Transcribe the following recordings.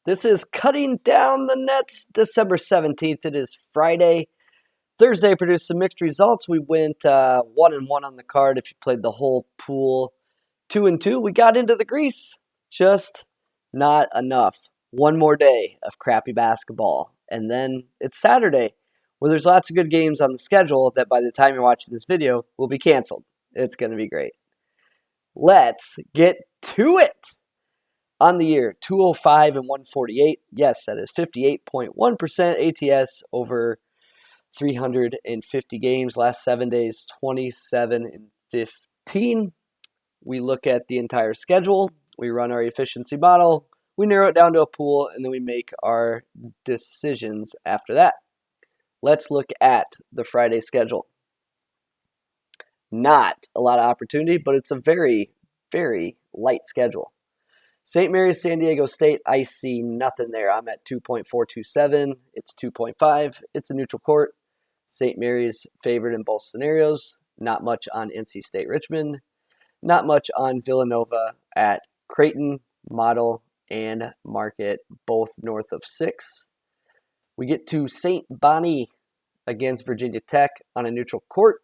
This is Cutting Down the Nets, December 17th. It is Friday. Thursday produced some mixed results. We went 1-1 on the card if you played the whole pool. 2-2. We got into the grease. Just not enough. One more day of crappy basketball. And then it's Saturday, where there's lots of good games on the schedule that by the time you're watching this video will be canceled. It's going to be great. Let's get to it. On the year, 205 and 148. Yes, that is 58.1% ATS over 350 games. Last 7 days, 27 and 15. We look at the entire schedule. We run our efficiency model. We narrow it down to a pool, and then we make our decisions after that. Let's look at the Friday schedule. Not a lot of opportunity, but it's a very, very light schedule. St. Mary's, San Diego State, I see nothing there. I'm at 2.427. It's 2.5. It's a neutral court. St. Mary's favored in both scenarios. Not much on NC State, Richmond. Not much on Villanova at Creighton, Model, and Market, both north of 6. We get to St. Bonnie against Virginia Tech on a neutral court.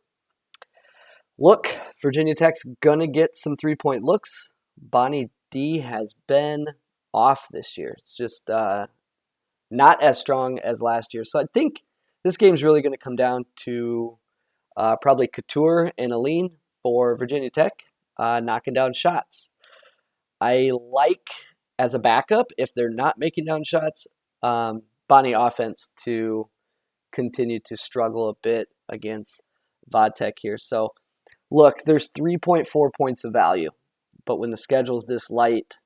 Look, Virginia Tech's going to get some three-point looks. Bonnie D has been off this year. It's just not as strong as last year. So I think this game's really going to come down to probably Couture and Aline for Virginia Tech knocking down shots. I like, as a backup, if they're not making down shots, Bonnie offense to continue to struggle a bit against Vodtech here. So look, there's 3.4 points of value. But when the schedule's this light,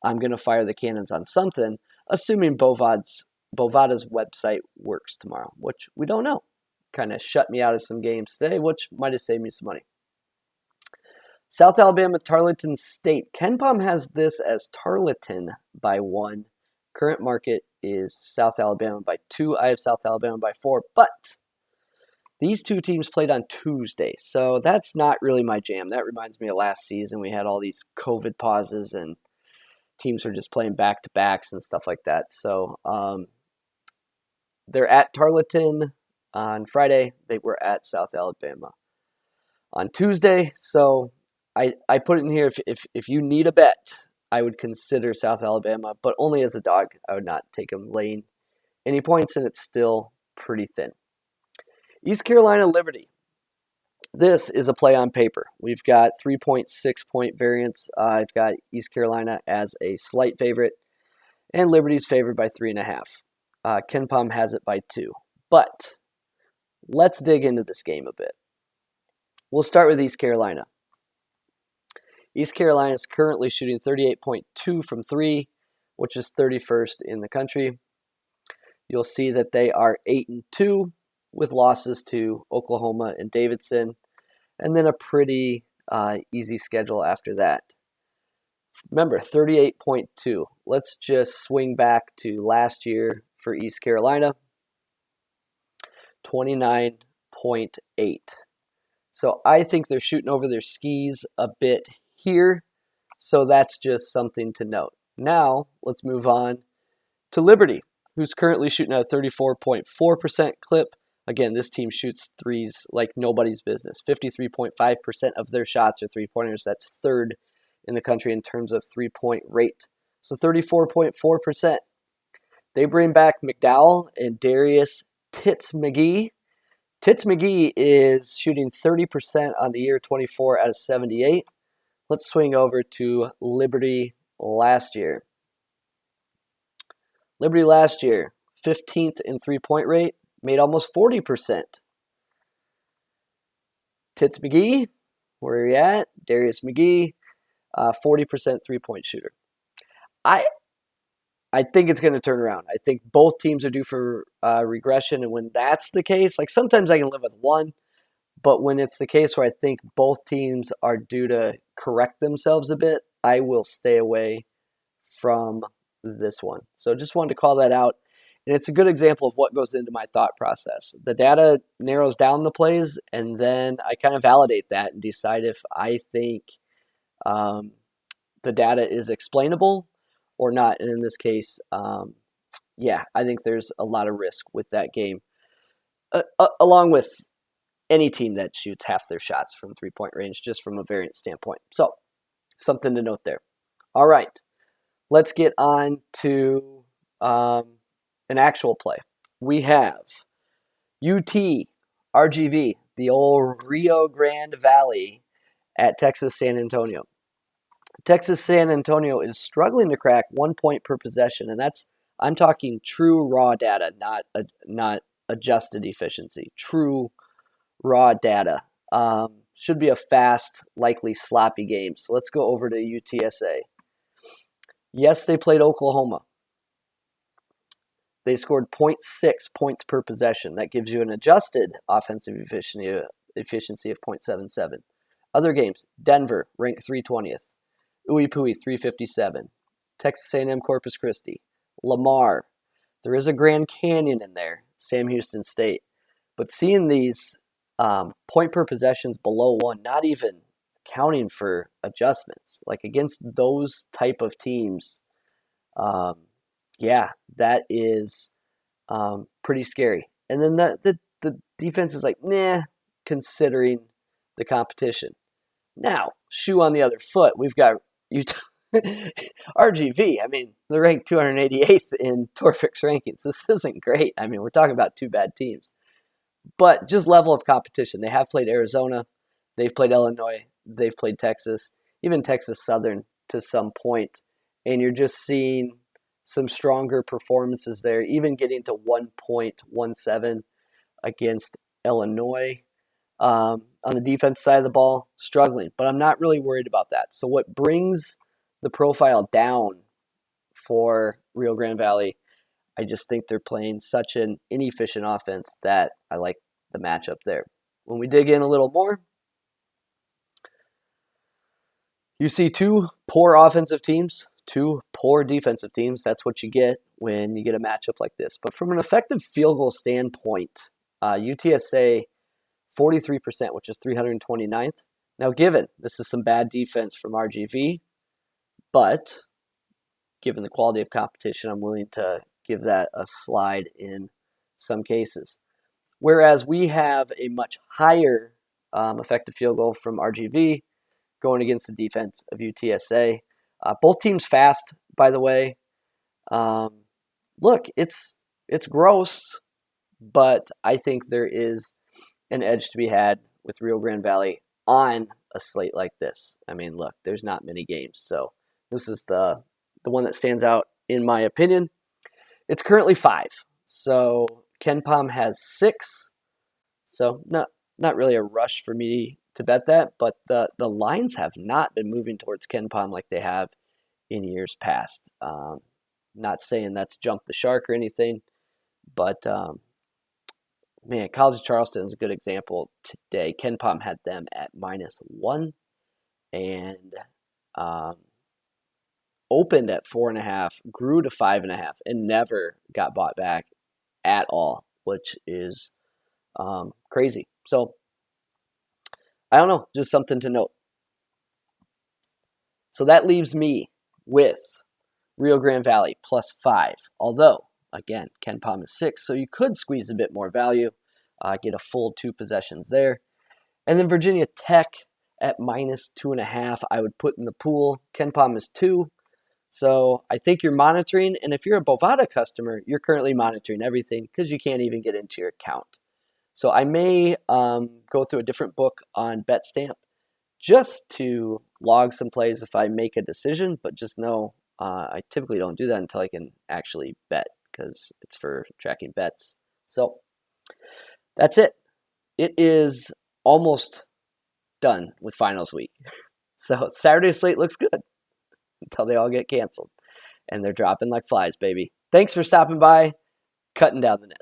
I'm going to fire the cannons on something, assuming Bovada's website works tomorrow, which we don't know. Kind of shut me out of some games today, which might have saved me some money. South Alabama, Tarleton State. KenPom has this as Tarleton by 1. Current market is South Alabama by 2. I have South Alabama by 4, but these two teams played on Tuesday, so that's not really my jam. That reminds me of last season. We had all these COVID pauses, and teams were just playing back-to-backs and stuff like that. So they're at Tarleton on Friday. They were at South Alabama on Tuesday. So I put it in here. If you need a bet, I would consider South Alabama, but only as a dog. I would not take them laying any points, and it's still pretty thin. East Carolina Liberty. This is a play on paper. We've got 3.6 point variance. I've got East Carolina as a slight favorite, and Liberty's favored by 3.5. KenPom has it by 2. But let's dig into this game a bit. We'll start with East Carolina. East Carolina is currently shooting 38.2 from 3, which is 31st in the country. You'll see that they are 8-2. With losses to Oklahoma and Davidson, and then a pretty easy schedule after that. Remember, 38.2. Let's just swing back to last year for East Carolina, 29.8. So I think they're shooting over their skis a bit here, so that's just something to note. Now, let's move on to Liberty, who's currently shooting at a 34.4% clip. Again, this team shoots threes like nobody's business. 53.5% of their shots are three-pointers. That's third in the country in terms of three-point rate. So 34.4%. They bring back McDowell and Darius Tits McGee. Tits McGee is shooting 30% on the year, 24 out of 78. Let's swing over to Liberty last year. Liberty last year, 15th in three-point rate. Made almost 40%. Tits McGee, where are you at? Darius McGee, 40% three-point shooter. I think it's going to turn around. I think both teams are due for regression, and when that's the case, like sometimes I can live with one, but when it's the case where I think both teams are due to correct themselves a bit, I will stay away from this one. So just wanted to call that out. And it's a good example of what goes into my thought process. The data narrows down the plays, and then I kind of validate that and decide if I think the data is explainable or not. And in this case, yeah, I think there's a lot of risk with that game, along with any team that shoots half their shots from 3-point range, just from a variance standpoint. So, something to note there. All right, let's get on to an actual play. We have UT, RGV, the old Rio Grande Valley at Texas San Antonio. Texas San Antonio is struggling to crack 1 point per possession, and I'm talking true raw data, not adjusted efficiency. True raw data. Should be a fast, likely sloppy game. So let's go over to UTSA. Yes, they played Oklahoma. They scored 0.6 points per possession. That gives you an adjusted offensive efficiency of 0.77. Other games, Denver, ranked 320th. Uipui, 357. Texas A&M Corpus Christi. Lamar. There is a Grand Canyon in there. Sam Houston State. But seeing these point per possessions below 1, not even counting for adjustments, like against those type of teams, yeah, that is pretty scary. And then the defense is like, nah, considering the competition. Now, shoe on the other foot, we've got RGV. I mean, they're ranked 288th in Torfix rankings. This isn't great. I mean, we're talking about two bad teams. But just level of competition. They have played Arizona. They've played Illinois. They've played Texas. Even Texas Southern to some point. And you're just seeing some stronger performances there, even getting to 1.17 against Illinois. On the defense side of the ball, struggling. But I'm not really worried about that. So what brings the profile down for Rio Grande Valley, I just think they're playing such an inefficient offense that I like the matchup there. When we dig in a little more, you see two poor offensive teams, two poor defensive teams. That's what you get when you get a matchup like this. But from an effective field goal standpoint, UTSA 43%, which is 329th. Now, given this is some bad defense from RGV, but given the quality of competition, I'm willing to give that a slide in some cases. Whereas we have a much higher effective field goal from RGV going against the defense of UTSA. Both teams fast, by the way. Look, it's gross, but I think there is an edge to be had with Rio Grande Valley on a slate like this. I mean, look, there's not many games, so this is the one that stands out in my opinion. It's currently 5, so KenPom has 6, so not really a rush for me to bet that, but the lines have not been moving towards KenPom like they have in years past. Not saying that's jumped the shark or anything, but man, College of Charleston is a good example today. KenPom had them at -1 and opened at 4.5, grew to 5.5, and never got bought back at all, which is crazy. So I don't know, just something to note. So that leaves me with Rio Grande Valley +5. Although, again, KenPom is 6, so you could squeeze a bit more value, get a full 2 possessions there. And then Virginia Tech at -2.5, I would put in the pool. KenPom is 2. So I think you're monitoring, and if you're a Bovada customer, you're currently monitoring everything because you can't even get into your account. So I may go through a different book on BetStamp just to log some plays if I make a decision, but just know I typically don't do that until I can actually bet because it's for tracking bets. So that's it. It is almost done with finals week. So Saturday slate looks good until they all get canceled. And they're dropping like flies, baby. Thanks for stopping by, cutting down the nets.